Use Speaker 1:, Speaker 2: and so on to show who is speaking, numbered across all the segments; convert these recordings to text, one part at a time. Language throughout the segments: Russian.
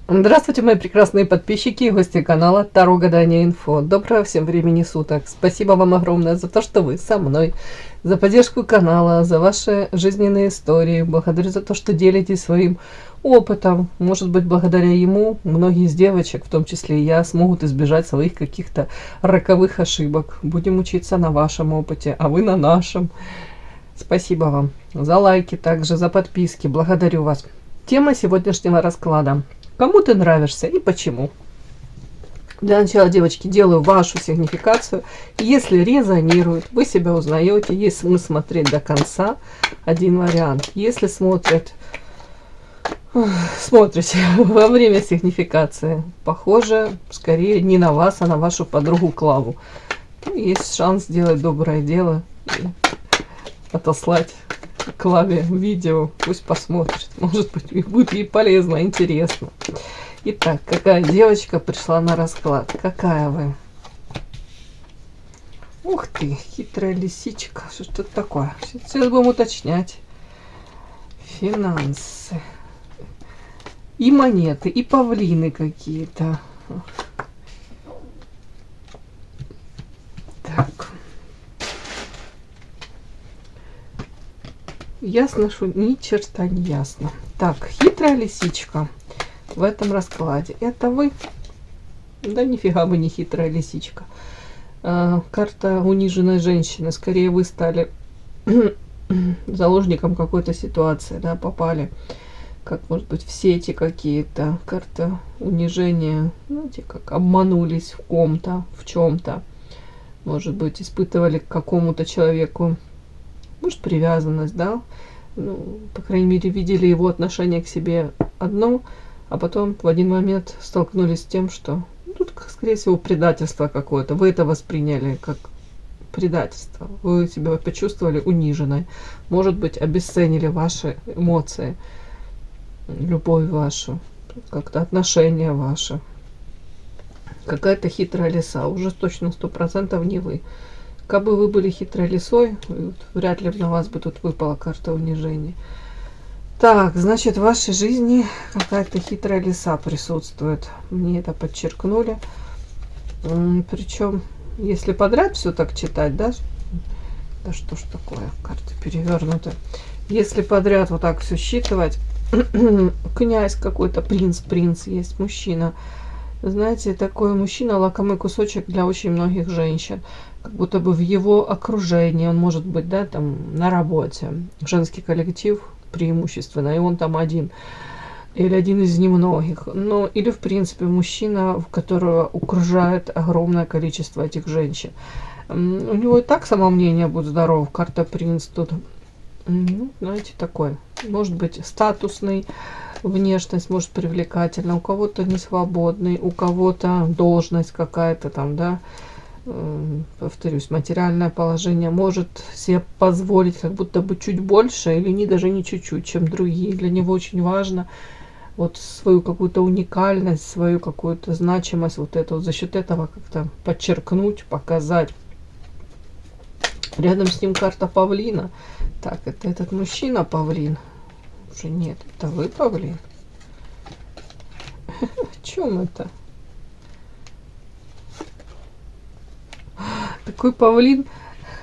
Speaker 1: Здравствуйте, мои прекрасные подписчики и гости канала Таро Гадание Инфо. Доброго всем времени суток. Спасибо вам огромное за то, что вы со мной, за поддержку канала, за ваши жизненные истории. Благодарю за то, что делитесь своим опытом. Может быть, благодаря ему многие из девочек, в том числе и я, смогут избежать своих каких-то роковых ошибок. Будем учиться на вашем опыте, а вы на нашем. Спасибо вам за лайки, также за подписки. Благодарю вас. Тема сегодняшнего расклада: кому ты нравишься и почему? Для начала, девочки, делаю вашу сигнификацию. Если резонирует, вы себя узнаете. Есть смысл смотреть до конца. Один вариант. Если смотрите во время сигнификации, похоже, скорее не на вас, а на вашу подругу Клаву. Есть шанс сделать доброе дело и отослать Клаве видео, пусть посмотрит, может быть, будет ей полезно, интересно. Итак, какая девочка пришла на расклад? Какая вы? Ух ты, хитрая лисичка, что это такое? Сейчас будем уточнять. Финансы. И монеты, и павлины какие-то. Так. Ясно, что ни черта не ясно. Так, хитрая лисичка в этом раскладе. Это вы? Да нифига вы не хитрая лисичка. Карта униженной женщины. Скорее вы стали заложником какой-то ситуации, да, попали, как может быть, в сети какие-то. Карта унижения, знаете, как обманулись в ком-то, в чем-то. Может быть, испытывали к какому-то человеку, может, привязанность, да, ну, по крайней мере, видели его отношение к себе одно, а потом в один момент столкнулись с тем, что тут, скорее всего, предательство какое-то. Вы это восприняли как предательство. Вы себя почувствовали униженной. Может быть, обесценили ваши эмоции, любовь вашу, как-то отношения ваши. Какая-то хитрая лиса. Уже точно 100% не вы. Как бы вы были хитрой лисой, вряд ли на вас бы тут выпала карта унижения. Так, значит, в вашей жизни какая-то хитрая лиса присутствует. Мне это подчеркнули. Причем, если подряд все так читать, да? Да что ж такое, карта перевернута. Если подряд вот так все считывать, князь какой-то, принц есть, мужчина. Знаете, такой мужчина — лакомый кусочек для очень многих женщин. Как будто бы в его окружении, он может быть, да, там на работе, женский коллектив преимущественно, и он там один, или один из немногих. Ну, или, в принципе, мужчина, в которого окружает огромное количество этих женщин. У него и так самомнение будет здорово, карта принц тут, ну, знаете, такой, может быть, статусный, внешность может привлекательна, у кого-то не свободный, у кого-то должность какая-то там, да, повторюсь, материальное положение, может себе позволить как будто бы чуть больше или не даже не чуть-чуть, чем другие. Для него очень важно вот свою какую-то уникальность, свою какую-то значимость, вот это вот за счет этого как-то подчеркнуть, показать. Рядом с ним карта павлина. Так, это этот мужчина павлин. Уже нет, это вы павлин. О чем это? Такой павлин.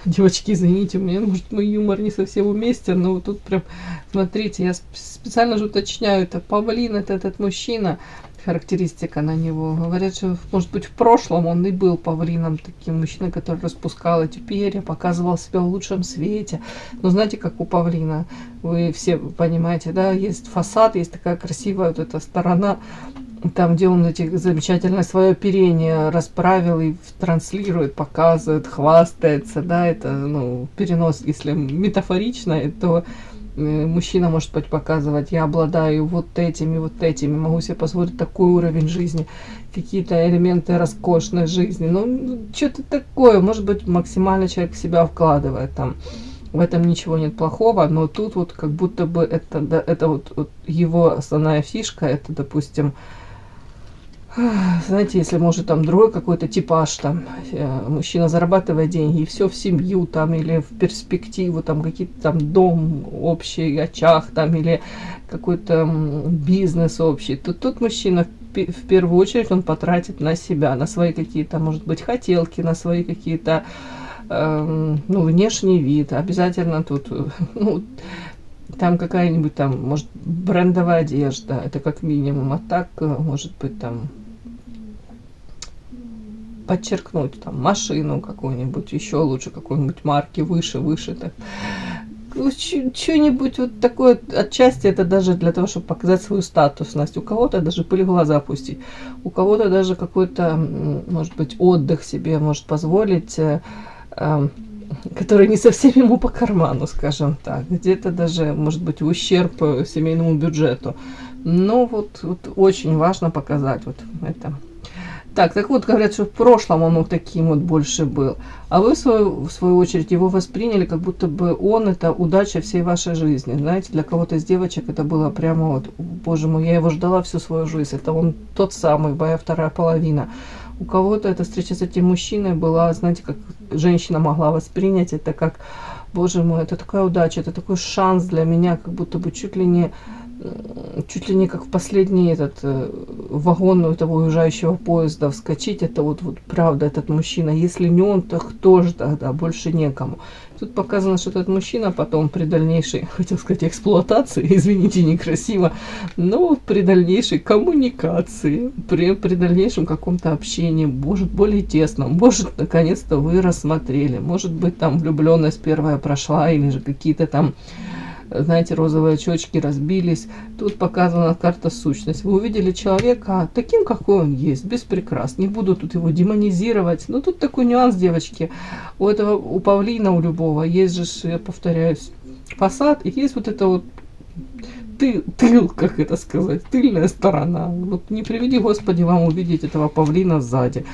Speaker 1: Девочки, извините, у меня, может, мой юмор не совсем уместен, но вот тут прям, смотрите, я специально же уточняю, это павлин, это этот мужчина, характеристика на него. Говорят, что, может быть, в прошлом он и был павлином, таким мужчиной, который распускал эти перья, показывал себя в лучшем свете. Но знаете, как у павлина, вы все понимаете, да, есть фасад, есть такая красивая вот эта сторона, там, где он эти замечательное свое оперение расправил и транслирует, показывает, хвастается, да, это, ну, перенос, если метафорично, то мужчина может быть показывать: я обладаю вот этими, могу себе позволить такой уровень жизни, какие-то элементы роскошной жизни, ну, что-то такое, может быть, максимально человек в себя вкладывает там. В этом ничего нет плохого, но тут вот как будто бы это, да, это вот его основная фишка, это, допустим, Знаете, если может там другой какой-то типаж, там мужчина зарабатывает деньги и все в семью там или в перспективу, там какие-то там дом общий, очаг там или какой-то бизнес общий, то тут мужчина в первую очередь он потратит на себя, на свои какие-то, может быть, хотелки, на свои какие-то, ну, внешний вид. Обязательно тут, ну, там какая-нибудь там, может, брендовая одежда, это как минимум, а так, может быть, там подчеркнуть там машину какую-нибудь, еще лучше какой-нибудь марки, выше так. Что-нибудь вот такое, отчасти это даже для того, чтобы показать свою статусность. У кого-то даже пыль в глаза пустить, у кого-то даже какой-то, может быть, отдых себе может позволить, который не совсем ему по карману, скажем так. Где-то даже, может быть, в ущерб семейному бюджету. Но вот очень важно показать вот это. Так вот, говорят, что в прошлом он вот таким вот больше был. А вы, в свою очередь, его восприняли, как будто бы он – это удача всей вашей жизни. Знаете, для кого-то из девочек это было прямо вот, боже мой, я его ждала всю свою жизнь. Это он тот самый, моя вторая половина. У кого-то эта встреча с этим мужчиной была, знаете, как женщина могла воспринять это как, боже мой, это такая удача, это такой шанс для меня, как будто бы чуть ли не как в последний вагон этого уезжающего поезда вскочить. Это вот правда этот мужчина. Если не он, то кто же тогда? Больше некому. Тут показано, что этот мужчина потом при дальнейшей, хотел сказать, эксплуатации, извините, некрасиво, но при дальнейшей коммуникации, при дальнейшем каком-то общении, может, более тесном, может, наконец-то вы рассмотрели, может быть, там влюбленность первая прошла, или же какие-то там, знаете, розовые очечки разбились. Тут показана карта сущность. Вы увидели человека таким, какой он есть, без прикрас. Не буду тут его демонизировать. Но тут такой нюанс, девочки. У павлина, у любого, есть же, я повторяюсь, фасад, и есть вот это вот тыл, как это сказать, тыльная сторона. Вот не приведи, Господи, вам увидеть этого павлина сзади.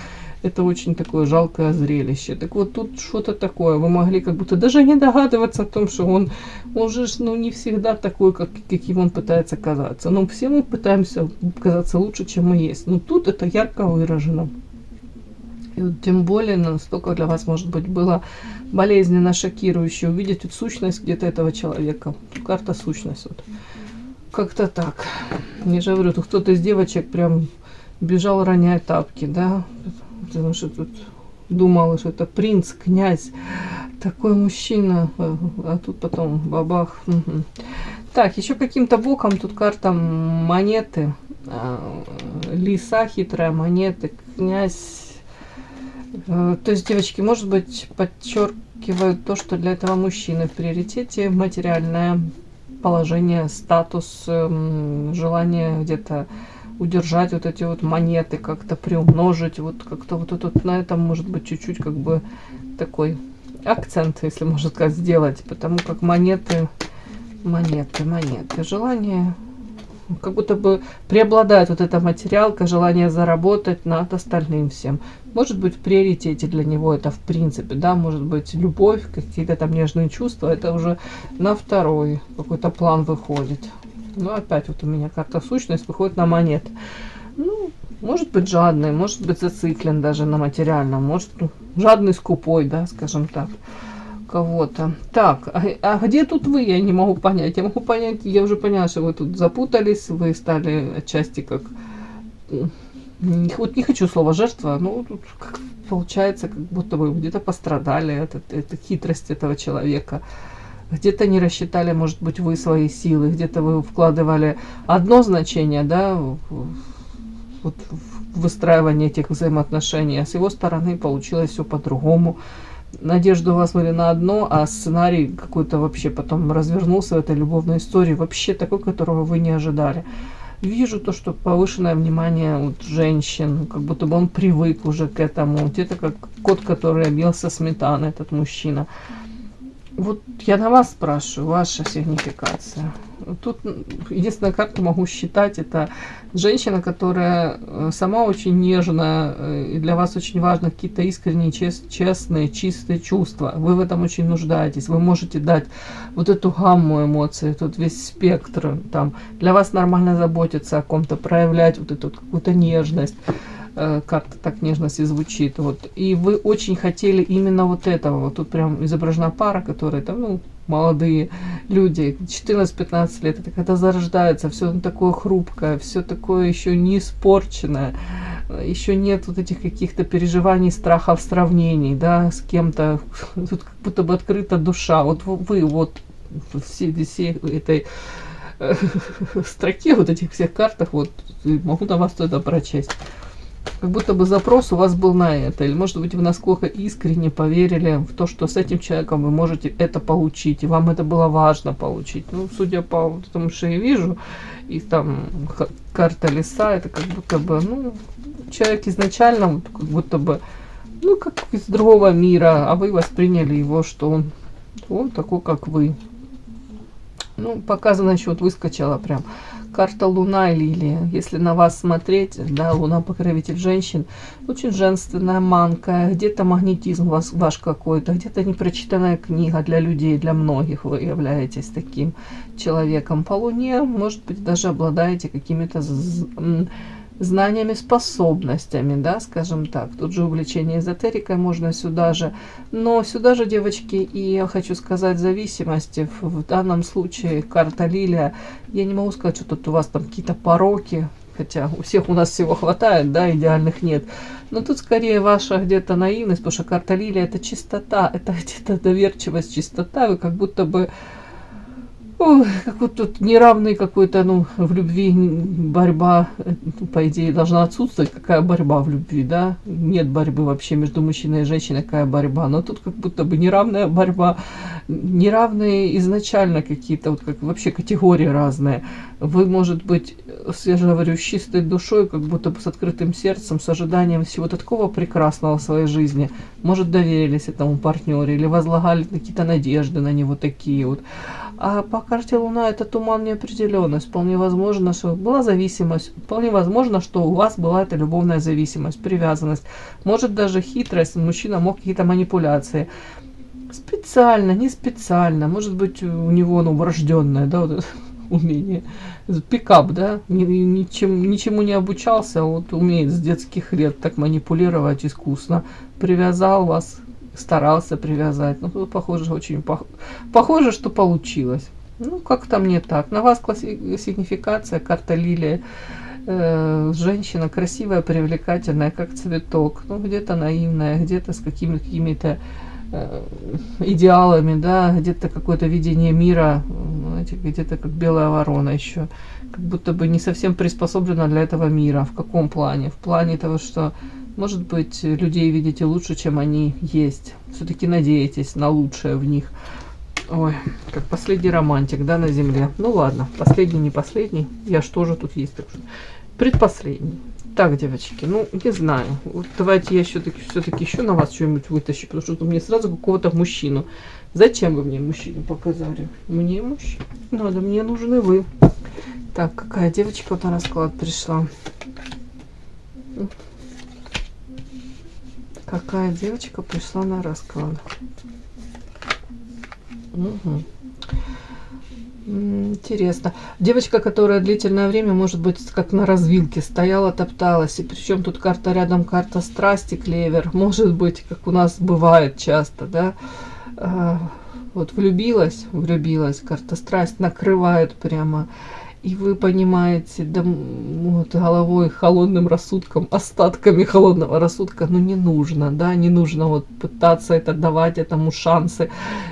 Speaker 1: Это очень такое жалкое зрелище. Так вот, тут что-то такое. Вы могли как будто даже не догадываться о том, что он же, ну, не всегда такой, каким он пытается казаться. Но все мы пытаемся казаться лучше, чем мы есть. Но тут это ярко выражено. И вот тем более настолько для вас, может быть, было болезненно, шокирующе увидеть вот сущность где-то этого человека. Карта сущность. Вот. Как-то так. Я же говорю, тут кто-то из девочек прям бежал, роняя тапки, да? Потому что тут думала, что это принц, князь, такой мужчина, а тут потом бабах. Угу. Так, еще каким-то боком тут карта монеты, лиса хитрая, монеты, князь. То есть, девочки, может быть, подчеркивают то, что для этого мужчины в приоритете материальное положение, статус, желание где-то удержать вот эти вот монеты, как-то приумножить, вот как-то вот на этом может быть чуть-чуть как бы такой акцент, если можно сказать, сделать, потому как монеты, желание, как будто бы преобладает вот эта материалка, желание заработать над остальным всем. Может быть, в приоритете для него это в принципе, да, может быть, любовь, какие-то там нежные чувства, это уже на второй какой-то план выходит. Ну, опять вот у меня карта сущность выходит на монеты. Ну, может быть, жадный, может быть, зациклен даже на материальном, может, жадный, скупой, да, скажем так, кого-то. Так, а где тут вы? Я не могу понять. Я могу понять, я уже поняла, что вы тут запутались, вы стали отчасти как... Вот не хочу слова жертва, но тут как получается, как будто вы где-то пострадали, это хитрость этого человека. Где-то не рассчитали, может быть, вы свои силы, где-то вы вкладывали одно значение, да, вот в выстраивание этих взаимоотношений, а с его стороны получилось все по-другому. Надежды у вас были на одно, а сценарий какой-то вообще потом развернулся в этой любовной истории, вообще такой, которого вы не ожидали. Вижу то, что повышенное внимание вот женщин, как будто бы он привык уже к этому, где-то как кот, который объелся сметаны, этот мужчина. Вот я на вас спрашиваю, ваша сигнификация. Тут единственная карта могу считать, это женщина, которая сама очень нежная, и для вас очень важны какие-то искренние, честные, чистые чувства. Вы в этом очень нуждаетесь. Вы можете дать вот эту гамму эмоций, тут весь спектр. Там, для вас нормально заботиться о ком-то, проявлять вот эту какую-то нежность. Карта так нежность и звучит. Вот. И вы очень хотели именно вот этого. Вот тут прям изображена пара, которые там, ну, молодые люди, 14-15 лет, это когда зарождается, все такое хрупкое, все такое еще не испорченное, еще нет вот этих каких-то переживаний, страхов, сравнений, да, с кем-то, тут как будто бы открыта душа. Вот вы вот все этой строке, вот этих всех картах, вот могу на вас это прочесть. Как будто бы запрос у вас был на это. Или, может быть, вы насколько искренне поверили в то, что с этим человеком вы можете это получить. И вам это было важно получить. Ну, судя по тому, что я вижу, и там карта леса, это как будто бы, ну, человек изначально, вот, как будто бы, ну, как из другого мира, а вы восприняли его, что он такой, как вы. Ну, показано еще, вот выскочила прям карта Луна и Лилия. Если на вас смотреть, да, Луна покровитель женщин, очень женственная, манкая, где-то магнетизм ваш какой-то, где-то непрочитанная книга для людей, для многих вы являетесь таким человеком. По Луне, может быть, даже обладаете какими-то знаниями, способностями, да, скажем так. Тут же увлечение эзотерикой можно сюда же. Но сюда же, девочки, и я хочу сказать, зависимости. В данном случае карта Лилия. Я не могу сказать, что тут у вас там какие-то пороки. Хотя у всех у нас всего хватает, да, идеальных нет. Но тут скорее ваша где-то наивность, потому что карта Лилия это чистота, это где-то доверчивость, чистота. Вы как будто бы... Ой, как вот тут неравный какой-то, ну, в любви борьба, по идее, должна отсутствовать. Какая борьба в любви, да? Нет борьбы вообще между мужчиной и женщиной, какая борьба. Но тут как будто бы неравная борьба, неравные изначально какие-то, вот как вообще категории разные. Вы, может быть, я же говорю, с чистой душой, как будто бы с открытым сердцем, с ожиданием всего такого прекрасного в своей жизни. Может, доверились этому партнеру или возлагали какие-то надежды на него такие вот. А по карте Луна это туман, неопределенность. Вполне возможно, что была зависимость. Вполне возможно, что у вас была эта любовная зависимость, привязанность. Может даже хитрость. Мужчина мог какие-то манипуляции. Специально, не специально. Может быть у него, ну, врожденное, да, вот это умение. Пикап, да, ничему не обучался, вот умеет с детских лет так манипулировать искусно. Привязал вас, старался привязать. Ну, тут похоже, очень похоже, что получилось. Ну, как-то мне так. На вас сигнификация, карта Лилия. Женщина красивая, привлекательная, как цветок. Ну, где-то наивная, где-то с какими-то идеалами, да, где-то какое-то видение мира, где-то как белая ворона еще. Как будто бы не совсем приспособлена для этого мира. В каком плане? В плане того, что может быть, людей видите лучше, чем они есть. Все-таки надеетесь на лучшее в них. Ой, как последний романтик, да, на земле. Ну ладно, последний, не последний. Я ж тоже тут есть. Так что предпоследний. Так, девочки, ну, не знаю. Вот давайте я все-таки еще на вас что-нибудь вытащу, потому что мне сразу какого-то мужчину. Зачем вы мне мужчину показали? Мне мужчину надо, мне нужны вы. Так, какая девочка вот на расклад пришла? Какая девочка пришла на расклад? Угу. Интересно. Девочка, которая длительное время, может быть, как на развилке стояла, топталась. И причем тут карта рядом, карта страсти, клевер. Может быть, как у нас бывает часто, да? Вот влюбилась, карта страсть накрывает прямо. И вы понимаете, да, вот, головой, холодным рассудком, остатками холодного рассудка, ну не нужно, да, не нужно вот пытаться это давать этому шансы,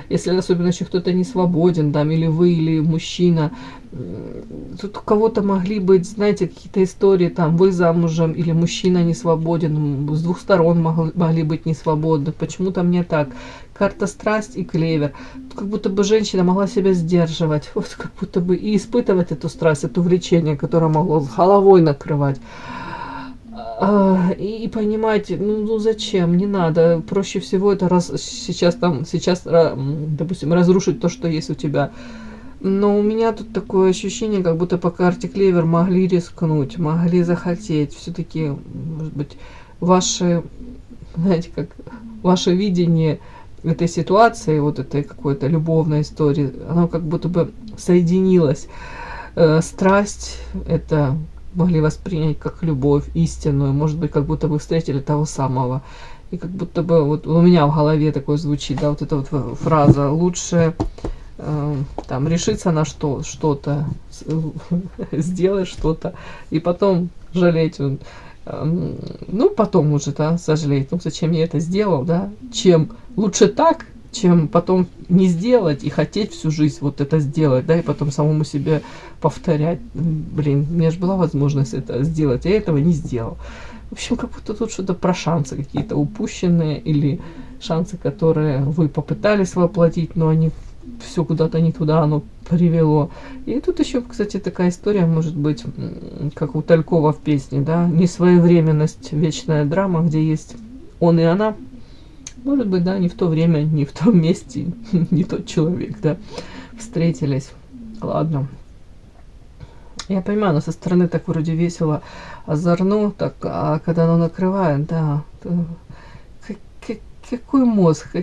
Speaker 1: если особенно еще кто-то не свободен, там, или вы, или мужчина. Тут у кого-то могли быть, знаете, какие-то истории, там, вы замужем, или мужчина не свободен, с двух сторон могли быть не свободны. Почему-то мне так. Карта страсть и клевер. Как будто бы женщина могла себя сдерживать, вот как будто бы и испытывать эту страсть, это увлечение, которое могло с головой накрывать. И понимаете, ну зачем, не надо. Проще всего это сейчас, допустим, разрушить то, что есть у тебя. Но у меня тут такое ощущение, как будто по карте Клевер могли рискнуть, могли захотеть. Все-таки, может быть, ваше, знаете, как ваше видение этой ситуации, вот этой какой-то любовной истории, оно как будто бы соединилось. Страсть это могли воспринять как любовь истинную, может быть, как будто вы встретили того самого. И как будто бы вот у меня в голове такое звучит, да, вот эта вот фраза: лучше там решиться на что-то, сделать что-то, и потом жалеть. Ну, потом уже, да, сожалеть, ну, зачем я это сделал, да, чем лучше так, чем потом не сделать и хотеть всю жизнь вот это сделать, да, и потом самому себе повторять: блин, у меня же была возможность это сделать, я этого не сделал. В общем, как будто тут что-то про шансы какие-то упущенные, или шансы, которые вы попытались воплотить, но они все куда-то не туда оно привело. И тут еще, кстати, такая история может быть, как у Талькова в песне, да, несвоевременность, вечная драма, где есть он и она. Может быть, да, не в то время, не в том месте, не тот человек, да, встретились. Ладно. Я понимаю, но со стороны так вроде весело, озорно, так, а когда оно накрывает, да, какой мозг,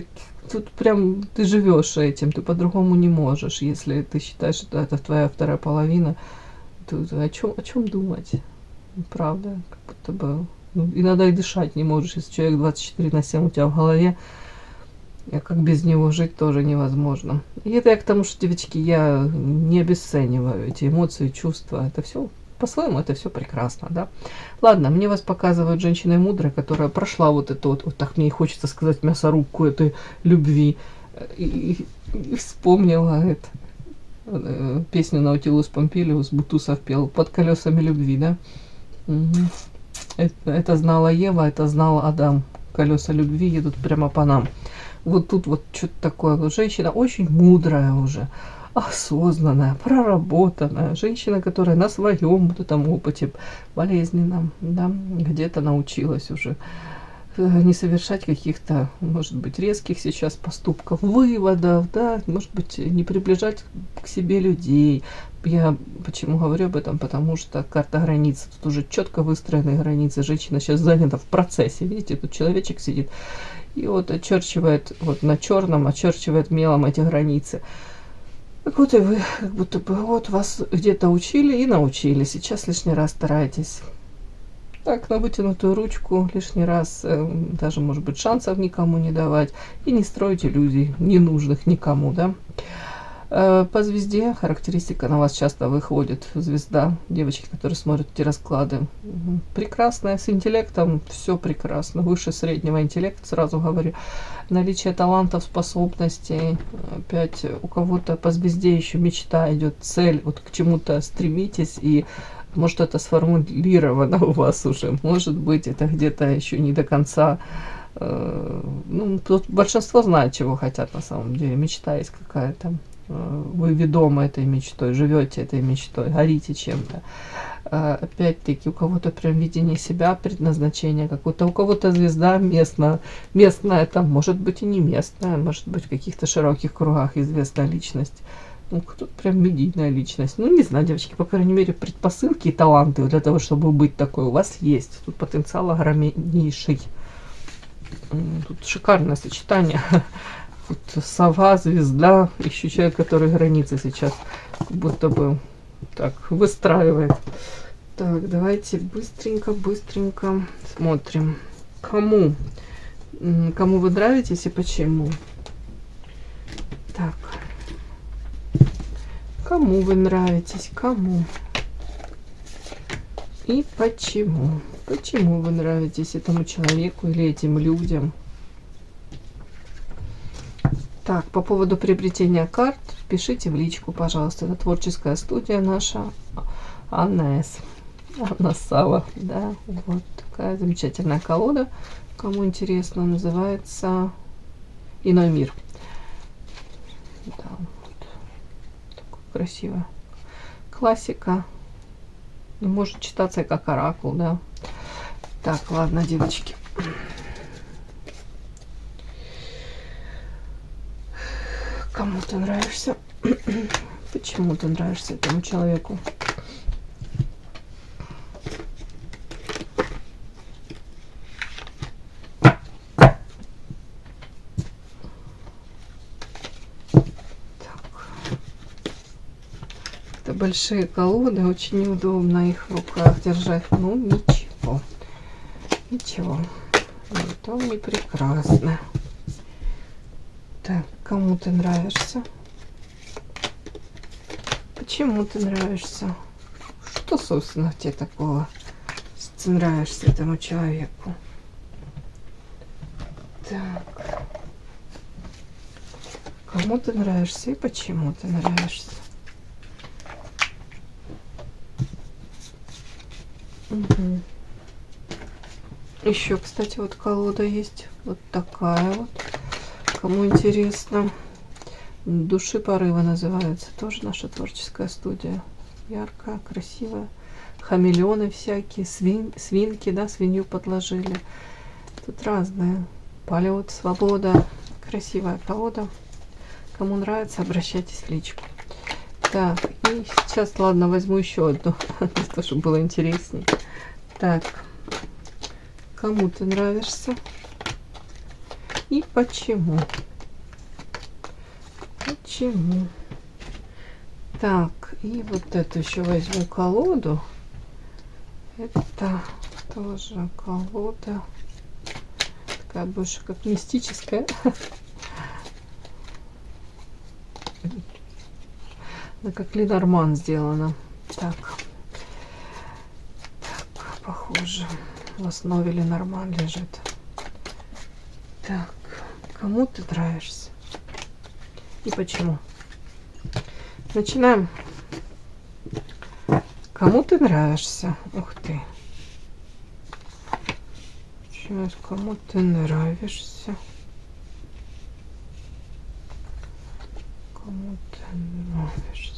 Speaker 1: тут прям ты живешь этим, ты по-другому не можешь. Если ты считаешь, что это твоя вторая половина, то о чем думать? Правда, как будто бы... Ну, иногда и дышать не можешь, если человек 24/7 у тебя в голове, а как без него жить тоже невозможно. И это я к тому, что, девочки, я не обесцениваю эти эмоции, чувства. Это все по-своему, это все прекрасно, да. Ладно, мне вас показывают женщиной мудрой, которая прошла вот это вот так мне и хочется сказать, мясорубку этой любви. И вспомнила это. Песню Наутилус Помпилиус Бутусов пел «Под колесами любви», да. Угу. Это знала Ева, это знал Адам. Колеса любви едут прямо по нам. Вот тут вот что-то такое. Вот женщина очень мудрая уже, осознанная, проработанная. Женщина, которая на своем вот этом опыте болезненном, да, где-то научилась уже не совершать каких-то, может быть, резких сейчас поступков, выводов, да, может быть, не приближать к себе людей. Я почему говорю об этом? Потому что карта границ, тут уже четко выстроены границы. Женщина сейчас занята в процессе. Видите, тут человечек сидит и вот очерчивает, вот на черном очерчивает мелом эти границы. Так вот и вы, как будто бы, вот вас где-то учили и научили. Сейчас лишний раз старайтесь так на вытянутую ручку лишний раз, даже, может быть, шансов никому не давать и не строить иллюзий ненужных никому, да. По звезде характеристика на вас часто выходит. Звезда, девочки, которые смотрят эти расклады, прекрасная, с интеллектом, все прекрасно, выше среднего интеллект, сразу говорю. Наличие талантов, способностей. Опять у кого-то по звезде еще мечта идет, цель, вот к чему-то стремитесь, и может это сформулировано у вас уже, может быть это где-то еще не до конца. Ну, тут большинство знает, чего хотят на самом деле, мечта есть какая-то. Вы ведомы этой мечтой, живете этой мечтой, горите чем-то. Опять-таки, у кого-то прям видение себя, предназначение какое-то, у кого-то звезда местная, там, может быть и не местная, может быть в каких-то широких кругах известная личность. Ну, кто-то прям медийная личность. Ну, не знаю, девочки, по крайней мере, предпосылки и таланты для того, чтобы быть такой, у вас есть. Тут потенциал огромнейший. Тут шикарное сочетание. Тут сова, звезда, еще человек, который границы сейчас как будто бы так выстраивает. Так, давайте быстренько смотрим. Кому вы нравитесь и почему? Так. Кому вы нравитесь, кому? И почему? Почему вы нравитесь этому человеку или этим людям? Так, по поводу приобретения карт, пишите в личку, пожалуйста. Это творческая студия наша, Анна С. Анна Сава, да, вот такая замечательная колода. Кому интересно, называется «Иной мир». Да, вот. Такое красивая классика. Может читаться как оракул, да. Так, ладно, девочки. Кому ты нравишься? Почему ты нравишься этому человеку? Это большие колоды, очень неудобно их в руках держать. Ну, ничего. Ничего. Это не прекрасно. Так, кому ты нравишься? Почему ты нравишься? Что, собственно, в тебе такого, что ты нравишься этому человеку? Так. Кому ты нравишься и почему ты нравишься? Угу. Еще, кстати, вот колода есть. Вот такая вот. Кому интересно. Души порыва называется. Тоже наша творческая студия. Яркая, красивая. Хамелеоны всякие. Свинки, да, свинью подложили. Тут разные. Полет, свобода. Красивая колода. Кому нравится, обращайтесь в личку. Так, и сейчас, ладно, возьму еще одну, чтобы было интереснее. Так, кому ты нравишься и почему? Почему? Так, и вот эту еще возьму колоду. Это тоже колода. Такая больше как мистическая. Да, как Ленорман сделана. Так, похоже, в основе Ленорман лежит. Так, кому ты нравишься и почему? Начинаем. Кому ты нравишься? Ух ты. Сейчас, кому ты нравишься? Кому ты нравишься?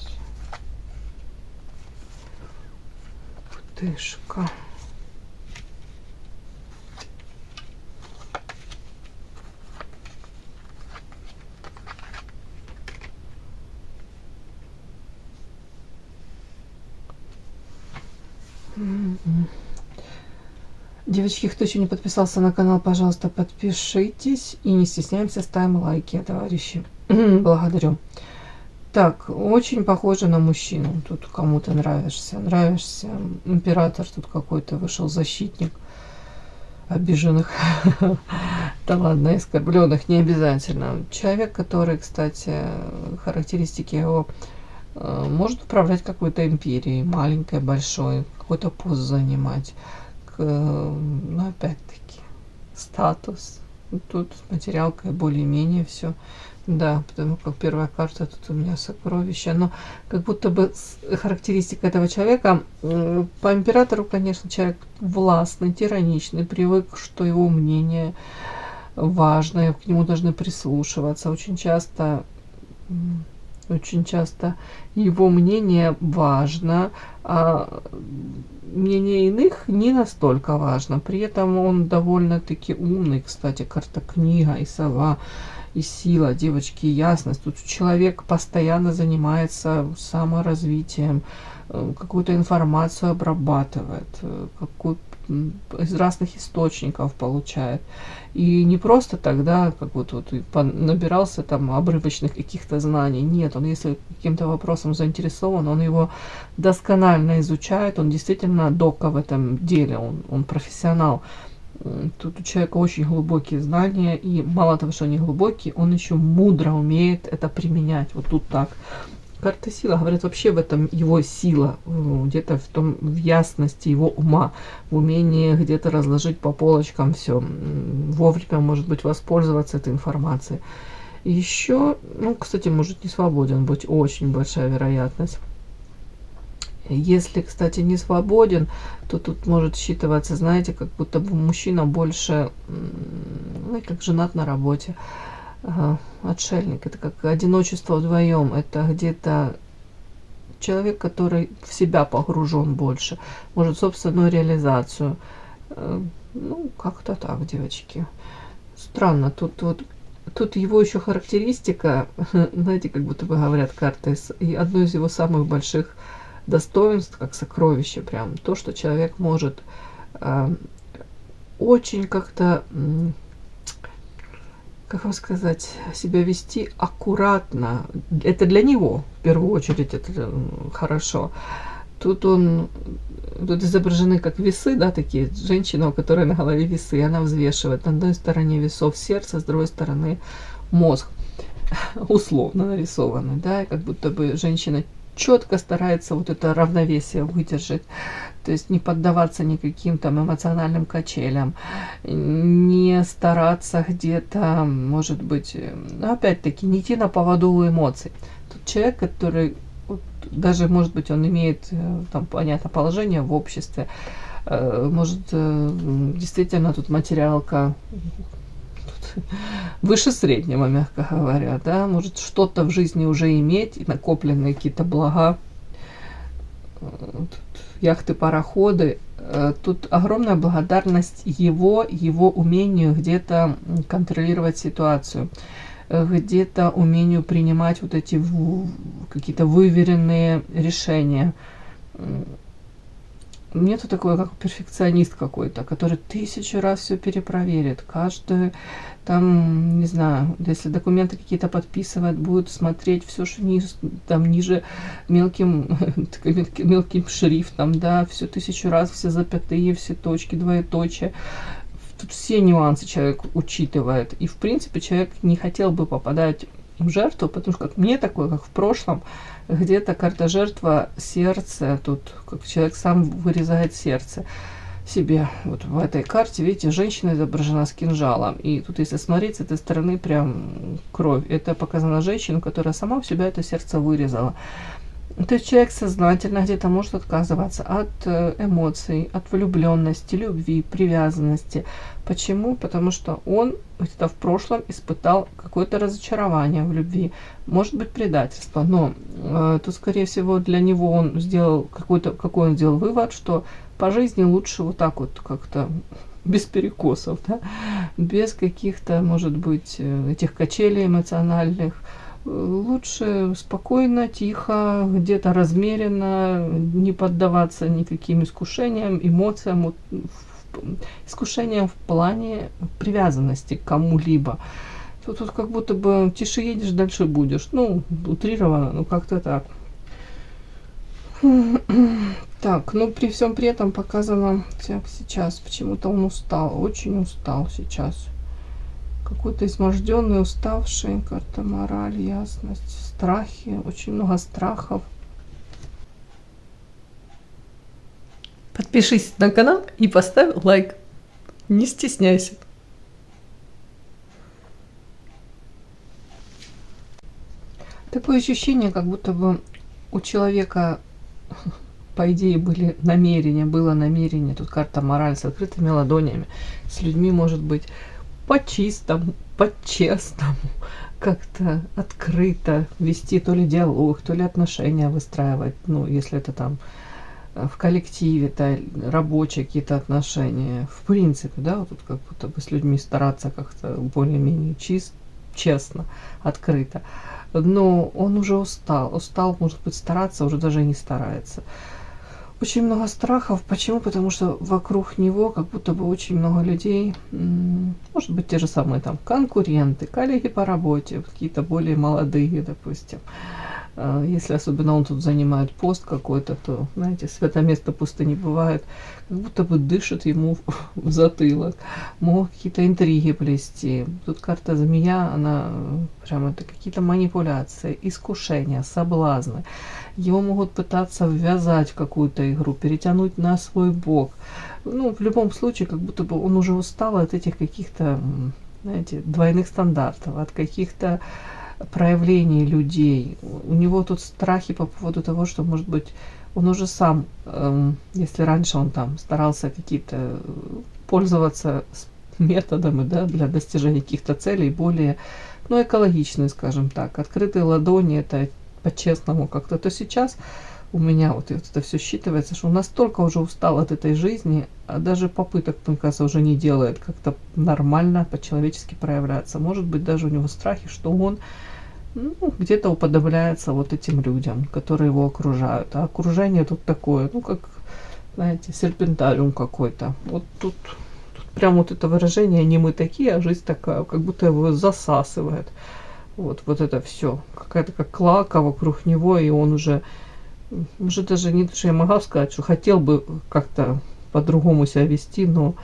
Speaker 1: Тышка. Девочки, кто еще не подписался на канал, пожалуйста, подпишитесь и не стесняемся, ставим лайки, товарищи. Благодарю. Так, очень похоже на мужчину. Тут кому-то нравишься. Нравишься. Император тут какой-то вышел, защитник обиженных. Да ладно, оскорбленных не обязательно. Человек, который, кстати, характеристики его может управлять какой-то империей, маленькой, большой, какой-то пост занимать. Ну, опять-таки, статус. Тут с материалкой более-менее все. Да, потому как первая карта тут у меня сокровища. Но как будто бы характеристика этого человека, по императору, конечно, человек властный, тираничный, привык, что его мнение важно, к нему должны прислушиваться. Очень часто его мнение важно, а мнение иных не настолько важно. При этом он довольно-таки умный, кстати, карта книга и сова. И сила, девочки, ясность. Тут человек постоянно занимается саморазвитием, какую-то информацию обрабатывает, из разных источников получает. И не просто тогда, как вот набирался там обрывочных каких-то знаний. Нет, он если каким-то вопросом заинтересован, он его досконально изучает, он действительно дока в этом деле, он профессионал. Тут у человека очень глубокие знания, и мало того, что они глубокие, он еще мудро умеет это применять. Вот тут так. Карта сила, говорят, вообще в этом его сила, где-то в ясности его ума, в умении где-то разложить по полочкам все, вовремя, может быть, воспользоваться этой информацией. И еще, ну, кстати, может не свободен быть, очень большая вероятность. Если, кстати, не свободен, то тут может считываться, знаете, как будто бы мужчина больше, ну, как женат на работе. Отшельник. Это как одиночество вдвоем. Это где-то человек, который в себя погружен больше. Может собственную реализацию Ну, как-то так, девочки. Странно, тут его еще характеристика, знаете, как будто бы говорят карты, и одно из его самых больших достоинств, как сокровище прям, то, что человек может очень как-то, как вам сказать, себя вести аккуратно. Это для него, в первую очередь, это хорошо. Тут изображены как весы, да, такие, женщина, у которой на голове весы, и она взвешивает. На одной стороне весов сердце, с другой стороны мозг, условно нарисованный, да, и как будто бы женщина четко старается вот это равновесие выдержать, то есть не поддаваться никаким там эмоциональным качелям, не стараться где-то, может быть, опять-таки, не идти на поводу у эмоций. Тут человек, который вот, даже, может быть, он имеет там, понятно, положение в обществе, может, действительно тут материалка выше среднего, мягко говоря, да, может что-то в жизни уже иметь, накопленные какие-то блага, яхты, пароходы. Тут огромная благодарность его умению где-то контролировать ситуацию, где-то умению принимать вот эти какие-то выверенные решения. Нету такой, как перфекционист какой-то, который 1000 раз все перепроверит. Каждый, там, не знаю, если документы какие-то подписывает, будет смотреть все, что ниже мелким шрифтом, да, все 1000 раз, все запятые, все точки, двоеточие. Тут все нюансы человек учитывает. И, в принципе, человек не хотел бы попадать в жертву, потому что как мне такое, как в прошлом, где-то карта жертва, сердце, тут как человек сам вырезает сердце себе. Вот в этой карте, видите, женщина изображена с кинжалом. И тут, если смотреть с этой стороны, прям кровь. Это показана женщина, которая сама у себя это сердце вырезала. То есть человек сознательно где-то может отказываться от эмоций, от влюбленности, любви, привязанности. Почему? Потому что он где-то в прошлом испытал какое-то разочарование в любви, может быть, предательство. Но тут, скорее всего, для него он сделал какой он сделал вывод, что по жизни лучше вот так вот как-то без перекосов, да? Без каких-то, может быть, этих качелей эмоциональных. Лучше спокойно, тихо, где-то размеренно, не поддаваться никаким искушениям, эмоциям, искушениям в плане привязанности к кому-либо. Тут как будто бы тише едешь, дальше будешь. Ну, утрированно, ну как-то так. Так, ну при всем при этом показано сейчас, почему-то он устал, очень устал сейчас. Какой-то изможденный, уставший, карта мораль, ясность, страхи, очень много страхов. Подпишись на канал и поставь лайк. Не стесняйся. Такое ощущение, как будто бы у человека, по идее, было намерение, тут карта мораль с открытыми ладонями, с людьми, может быть, по-чистому, по-честному, как-то открыто вести то ли диалог, то ли отношения выстраивать, ну, если это там в коллективе, то рабочие какие-то отношения, в принципе, да, вот тут как будто бы с людьми стараться как-то более-менее честно, открыто. Но он уже устал, может быть, стараться, уже даже и не старается. Очень много страхов. Почему? Потому что вокруг него как будто бы очень много людей, может быть, те же самые там конкуренты, коллеги по работе, какие-то более молодые, допустим. Если особенно он тут занимает пост какой-то, то, знаете, свято место пусто не бывает. Как будто бы дышит ему в затылок. Могут какие-то интриги плести. Тут карта змея, она прямо это какие-то манипуляции, искушения, соблазны. Его могут пытаться ввязать в какую-то игру, перетянуть на свой бок. Ну, в любом случае, как будто бы он уже устал от этих каких-то, знаете, двойных стандартов, от каких-то проявлений людей. У него тут страхи по поводу того, что, может быть, он уже сам, если раньше он там старался какие-то пользоваться методами, да, для достижения каких-то целей более, ну, экологичные, скажем так, открытые ладони, это по-честному как-то, то сейчас у меня вот это все считывается, что он настолько уже устал от этой жизни, а даже попыток, мне кажется, уже не делает как-то нормально, по-человечески проявляться. Может быть, даже у него страхи, что он где-то уподобляется вот этим людям, которые его окружают. А окружение тут такое, как, знаете, серпентариум какой-то. Вот тут прям вот это выражение «не мы такие, а жизнь такая», как будто его засасывает. Вот это все. Какая-то как клака вокруг него, и он уже даже не то, что я могла сказать, что хотел бы как-то по-другому себя вести, но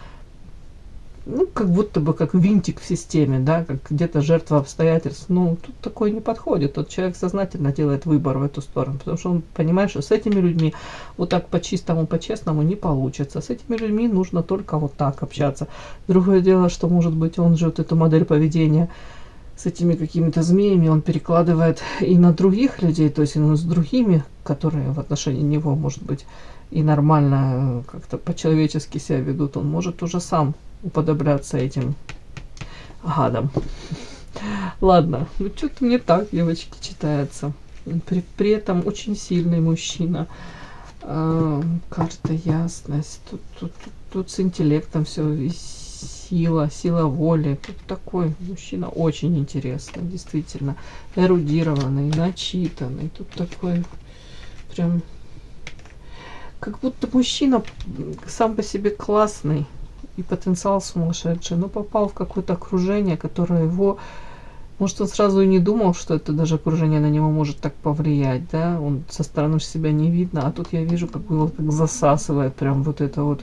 Speaker 1: как будто бы как винтик в системе, да, как где-то жертва обстоятельств. Тут такое не подходит. Тот человек сознательно делает выбор в эту сторону, потому что он понимает, что с этими людьми вот так по-чистому, по-честному не получится. С этими людьми нужно только вот так общаться. Другое дело, что, может быть, он же вот эту модель поведения с этими какими-то змеями он перекладывает и на других людей, то есть с другими, которые в отношении него, может быть, и нормально как-то по-человечески себя ведут. Он может уже сам уподобляться этим гадам. Ладно, что-то мне так, девочки, читается. При этом очень сильный мужчина. Карта ясность. Тут с интеллектом все. Сила воли. Тут такой мужчина очень интересный, действительно. Эрудированный, начитанный. Тут такой прям... Как будто мужчина сам по себе классный и потенциал сумасшедший, но попал в какое-то окружение, которое его... Может, он сразу и не думал, что это даже окружение на него может так повлиять, да? Он со стороны себя не видно, а тут я вижу, как его как засасывает прям вот это вот...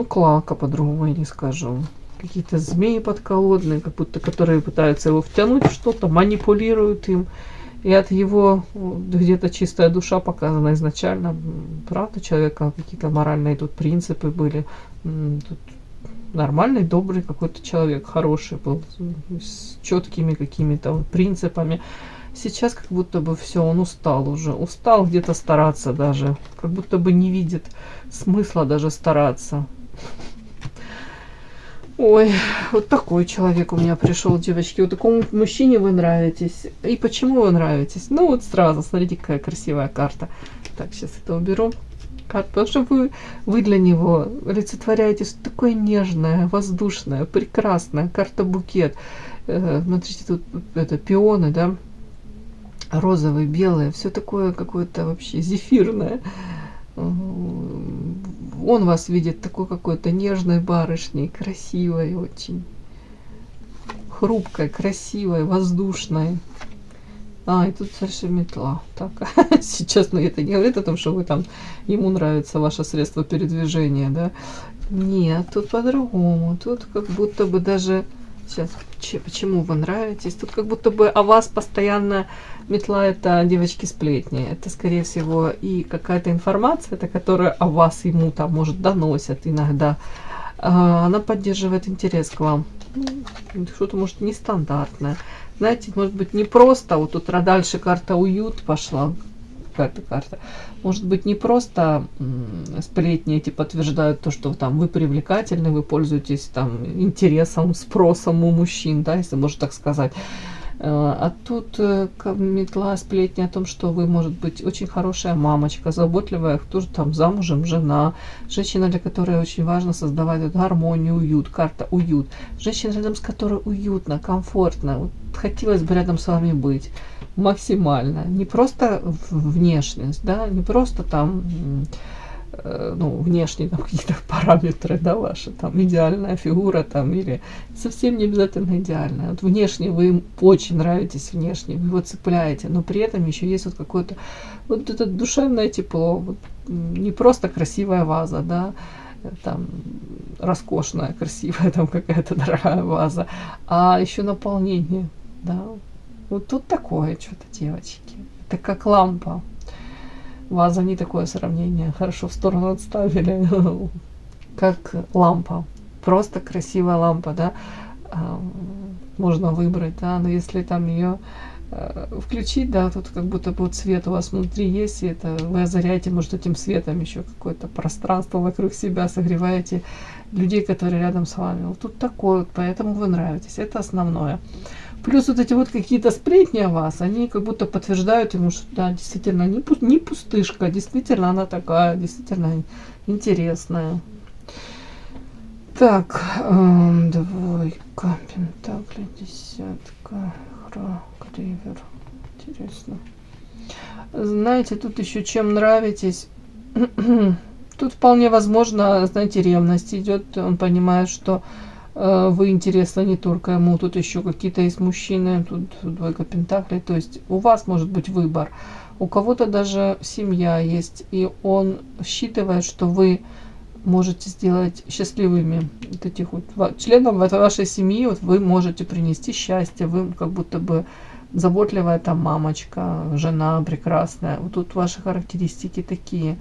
Speaker 1: клака, по-другому я не скажу. Какие-то змеи подколодные, как будто, которые пытаются его втянуть в что-то, манипулируют им. И от его где-то чистая душа показана изначально. Правда, человека какие-то моральные тут принципы были. Тут нормальный, добрый какой-то человек, хороший был, с четкими какими-то принципами. Сейчас как будто бы все, он устал уже. Устал где-то стараться даже. Как будто бы не видит смысла даже стараться. Ой, вот такой человек у меня пришел, девочки. Вот такому мужчине вы нравитесь. И почему вы нравитесь? Вот сразу, смотрите, какая красивая карта. Так, сейчас это уберу. Потому что вы для него олицетворяете что такое нежное, воздушное, прекрасное. Карта букет. Смотрите, тут это пионы, да? Розовые, белые. Все такое какое-то вообще зефирное. Он вас видит такой какой-то нежной барышней, красивой очень, хрупкой, красивой, воздушной. И тут совершенно метла. Так, сейчас, это не говорит о том, что вы там, ему нравится ваше средство передвижения, да? Нет, тут по-другому. Тут как будто бы даже... Сейчас, почему вы нравитесь? Тут как будто бы о вас постоянно метла, это девочки сплетни. Это, скорее всего, и какая-то информация, которая о вас ему там, может, доносят иногда. Она поддерживает интерес к вам. Что-то, может, нестандартное. Знаете, может быть, не просто, вот тут дальше карта уют пошла, какая-то карта. Может быть, не просто сплетни эти подтверждают то, что там вы привлекательны, вы пользуетесь там интересом, спросом у мужчин, да, если можно так сказать. А тут метла, сплетни о том, что вы, может быть, очень хорошая мамочка, заботливая, тоже там замужем, жена, женщина, для которой очень важно создавать эту гармонию, уют, карта уют. Женщина, рядом с которой уютно, комфортно, вот, хотелось бы рядом с вами быть максимально. Не просто внешность, да, не просто там, внешние там какие-то параметры, да, ваши, там идеальная фигура там, или совсем не обязательно идеальная. Вот внешне вы им очень нравитесь, внешне вы его цепляете, но при этом еще есть вот какое-то вот это душевное тепло, вот, не просто красивая ваза, да, там роскошная, красивая там какая-то дорогая ваза, а еще наполнение, да. Вот тут такое что-то, девочки. Это как лампа. Ваза не такое сравнение. Хорошо в сторону отставили. Как лампа. Просто красивая лампа, да. Можно выбрать, да. Но если там ее включить, да, тут как будто бы свет у вас внутри есть, и это вы озаряете, может, этим светом еще какое-то пространство вокруг себя, согреваете людей, которые рядом с вами. Вот тут такое, поэтому вы нравитесь. Это основное. Плюс вот эти вот какие-то сплетни о вас, они как будто подтверждают ему, что да, действительно не пустышка, действительно она такая, действительно интересная. Так, двойка, пентаклей, десятка, кривер. Интересно. Знаете, тут еще чем нравитесь. Тут вполне возможно, знаете, ревность идет. Он понимает, что вы интересны не только ему. Тут еще какие-то есть мужчины. Тут двойка пентаклей. То есть у вас может быть выбор. У кого-то даже семья есть. И он считывает, что вы можете сделать счастливыми вот этих вот членов вашей семьи. Вот вы можете принести счастье. Вы как будто бы заботливая там мамочка, жена прекрасная. Вот тут ваши характеристики такие.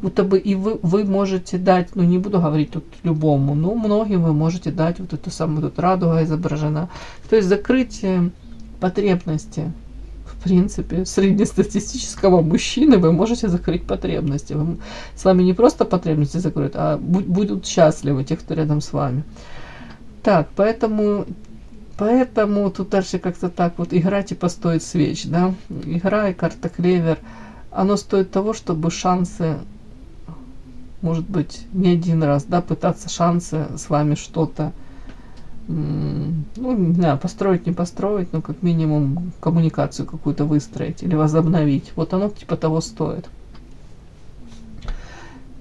Speaker 1: Будто бы и вы можете дать, ну не буду говорить тут любому, но многим вы можете дать вот эту самую, тут радуга изображена. То есть закрыть потребности. В принципе, среднестатистического мужчины вы можете закрыть потребности. С вами не просто потребности закроют, а будут счастливы те, кто рядом с вами. Так, поэтому тут дальше как-то так вот игра типа стоит свеч, да. Игра и карта клевер, оно стоит того, чтобы шансы, может быть, не один раз, да, пытаться шансы с вами что-то, ну, не знаю, построить, не построить, но как минимум коммуникацию какую-то выстроить или возобновить. Вот оно типа того стоит.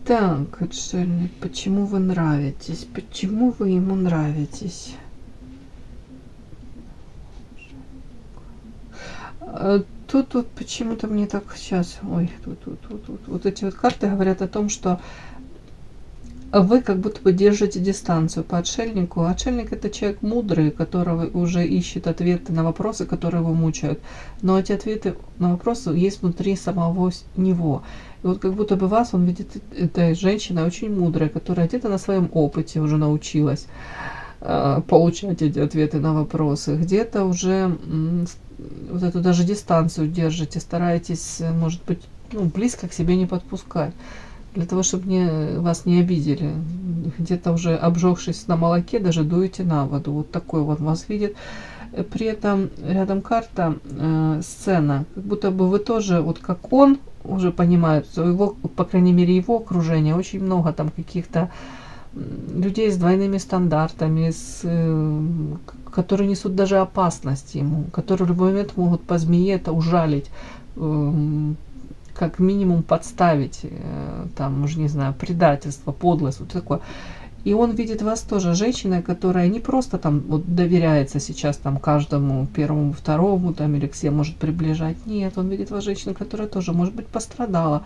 Speaker 1: Так, отшельник, почему вы нравитесь? Почему вы ему нравитесь? Тут вот почему-то мне так сейчас... Ой, тут. Вот эти вот карты говорят о том, что вы как будто бы держите дистанцию по отшельнику. Отшельник — это человек мудрый, который уже ищет ответы на вопросы, которые его мучают. Но эти ответы на вопросы есть внутри самого него. И вот как будто бы вас он видит, эта женщина очень мудрая, которая где-то на своем опыте уже научилась получать эти ответы на вопросы. Где-то уже вот эту даже дистанцию держите, стараетесь, может быть, ну, близко к себе не подпускать, для того, чтобы вас не обидели. Где-то уже обжегшись на молоке, даже дуете на воду. Вот такой вот вас видит. При этом рядом карта, сцена, как будто бы вы тоже, вот как он уже понимает, его, по крайней мере, его окружение, очень много там каких-то людей с двойными стандартами, которые несут даже опасность ему, которые в любой момент могут по змее это ужалить, как минимум подставить, там, уже не знаю, предательство, подлость, вот такое. И он видит вас тоже женщиной, которая не просто там вот доверяется сейчас там каждому, первому, второму, там, или к себе может приближать. Нет, он видит вас женщину, которая тоже, может быть, пострадала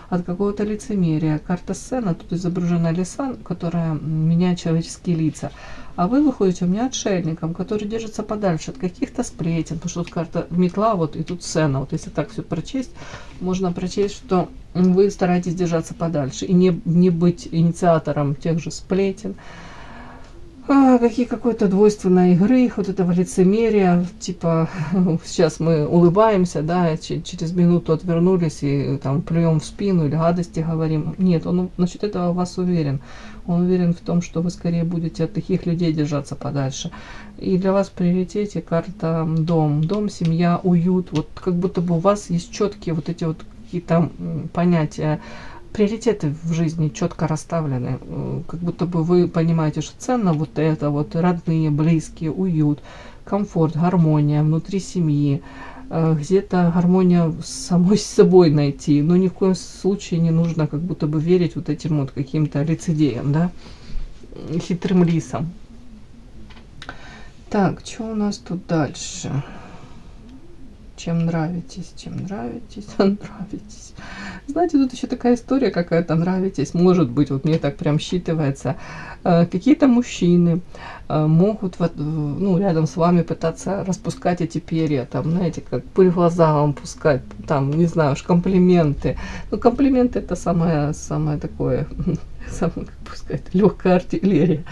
Speaker 1: от какого-то лицемерия. Карта сцена, тут изображена лиса, которая меняет человеческие лица. А вы выходите у меня отшельником, который держится подальше от каких-то сплетен, потому что тут карта метла, вот и тут сцена. Вот если так все прочесть, можно прочесть, что вы стараетесь держаться подальше и не быть инициатором тех же сплетен, какой-то двойственной игры, вот этого лицемерия, типа сейчас мы улыбаемся, да, через минуту отвернулись и там плюем в спину или гадости говорим. Нет, он насчет этого вас уверен. Он уверен в том, что вы скорее будете от таких людей держаться подальше. И для вас в приоритете карта дом, семья, уют. Вот как будто бы у вас есть четкие вот эти вот какие-то понятия, приоритеты в жизни четко расставлены, как будто бы вы понимаете, что ценно вот это, вот родные, близкие, уют, комфорт, гармония внутри семьи, где-то гармония с самой собой найти, но ни в коем случае не нужно как будто бы верить вот этим вот каким-то лицедеям, да, хитрым лисам. Так, что у нас тут дальше? Чем нравитесь, нравитесь. Знаете, тут еще такая история какая-то, нравитесь, может быть, вот мне так прям считывается. Какие-то мужчины могут ну, рядом с вами пытаться распускать эти перья, там, знаете, как пыль в глаза вам пускать, там, не знаю, уж комплименты. Ну, комплименты — это самое такое, самое, как сказать, легкая артиллерия.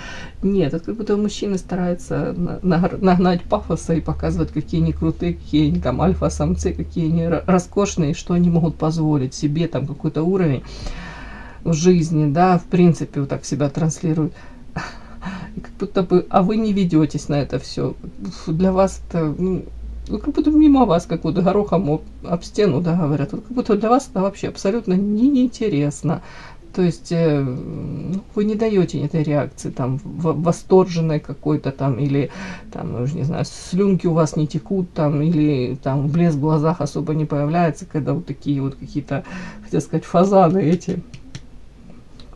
Speaker 1: Нет, это как будто мужчины стараются нагнать пафоса и показывать, какие они крутые, какие они там альфа-самцы, какие они роскошные, что они могут позволить себе, там, какой-то уровень в жизни, да, в принципе, вот так себя транслируют. и как будто бы, а вы не ведетесь на это все. Для вас это, ну, как будто мимо вас, как вот горохом об стену, да, говорят, вот как будто для вас это вообще абсолютно неинтересно. То есть вы не даете этой реакции, там, восторженной какой-то там, или, там, я не знаю, слюнки у вас не текут, там, или там блеск в глазах особо не появляется, когда вот такие вот какие-то, хотел сказать, фазаны эти.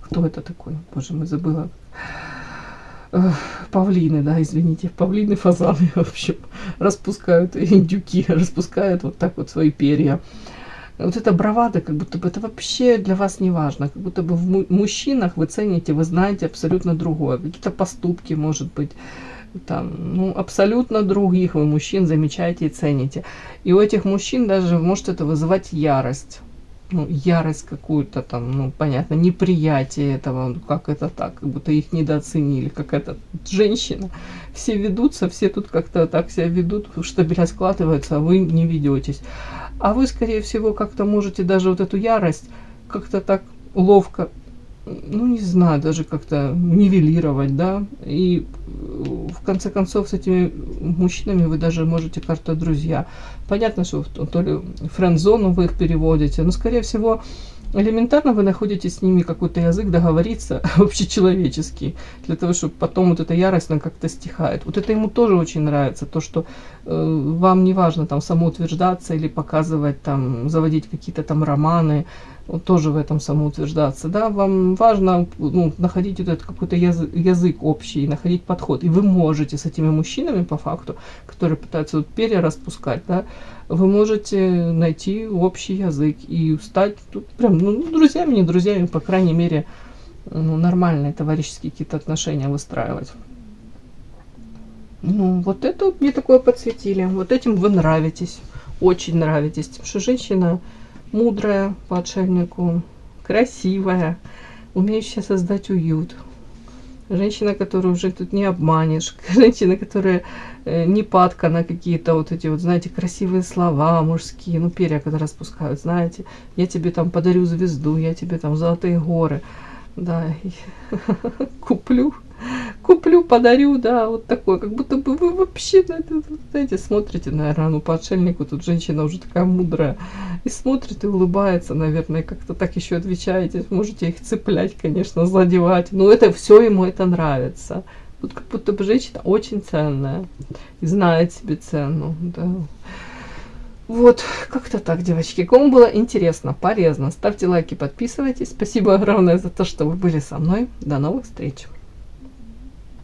Speaker 1: Кто это такой? Боже мой, забыла. Павлины, да, извините, павлины, фазаны, в общем, распускают, индюки распускают вот так вот свои перья. Вот эта бравада, как будто бы это вообще для вас не важно, как будто бы в мужчинах вы цените, вы знаете абсолютно другое, какие-то поступки, может быть, там, ну, абсолютно других вы мужчин замечаете и цените. И у этих мужчин даже может это вызывать ярость. Ну, ярость какую-то там, ну, понятно, неприятие этого, ну, как это так, как будто их недооценили, как эта женщина. Все ведутся, все тут как-то так себя ведут, штабеля складываются, а вы не ведетесь. А вы, скорее всего, как-то можете даже вот эту ярость как-то так ловко, ну, не знаю, даже как-то нивелировать, да, и в конце концов с этими мужчинами вы даже можете как-то друзья. Понятно, что то ли френд-зону вы их переводите, но, скорее всего, элементарно вы находите с ними какой-то язык договориться общечеловеческий, для того, чтобы потом вот эта ярость она как-то стихает. Вот это ему тоже очень нравится, то, что вам не важно там самоутверждаться или показывать там, заводить какие-то там романы, вот тоже в этом самоутверждаться, да, вам важно, ну, находить вот этот какой-то язык общий, находить подход, и вы можете с этими мужчинами, по факту, которые пытаются вот перья распускать, да, вы можете найти общий язык и стать тут прям, ну, друзьями, не друзьями, по крайней мере, ну, нормальные товарищеские какие-то отношения выстраивать. Ну, вот это вот мне такое подсветили, вот этим вы нравитесь, очень нравитесь, потому что женщина мудрая по отшельнику, красивая, умеющая создать уют. Женщина, которую уже тут не обманешь. Женщина, которая не падка на какие-то вот эти вот, знаете, красивые слова мужские, ну, перья, когда распускают, знаете. Я тебе там подарю звезду, я тебе там золотые горы. Да, куплю, подарю, да, вот такое, как будто бы вы вообще, знаете, смотрите, наверное, ну, по отшельнику, тут женщина уже такая мудрая, и смотрит, и улыбается, наверное, как-то так еще отвечаете, можете их цеплять, конечно, задевать, но это все ему это нравится. Вот как будто бы женщина очень ценная, и знает себе цену, да. Вот, как-то так, девочки. Кому было интересно, полезно, ставьте лайки, подписывайтесь. Спасибо огромное за то, что вы были со мной. До новых встреч.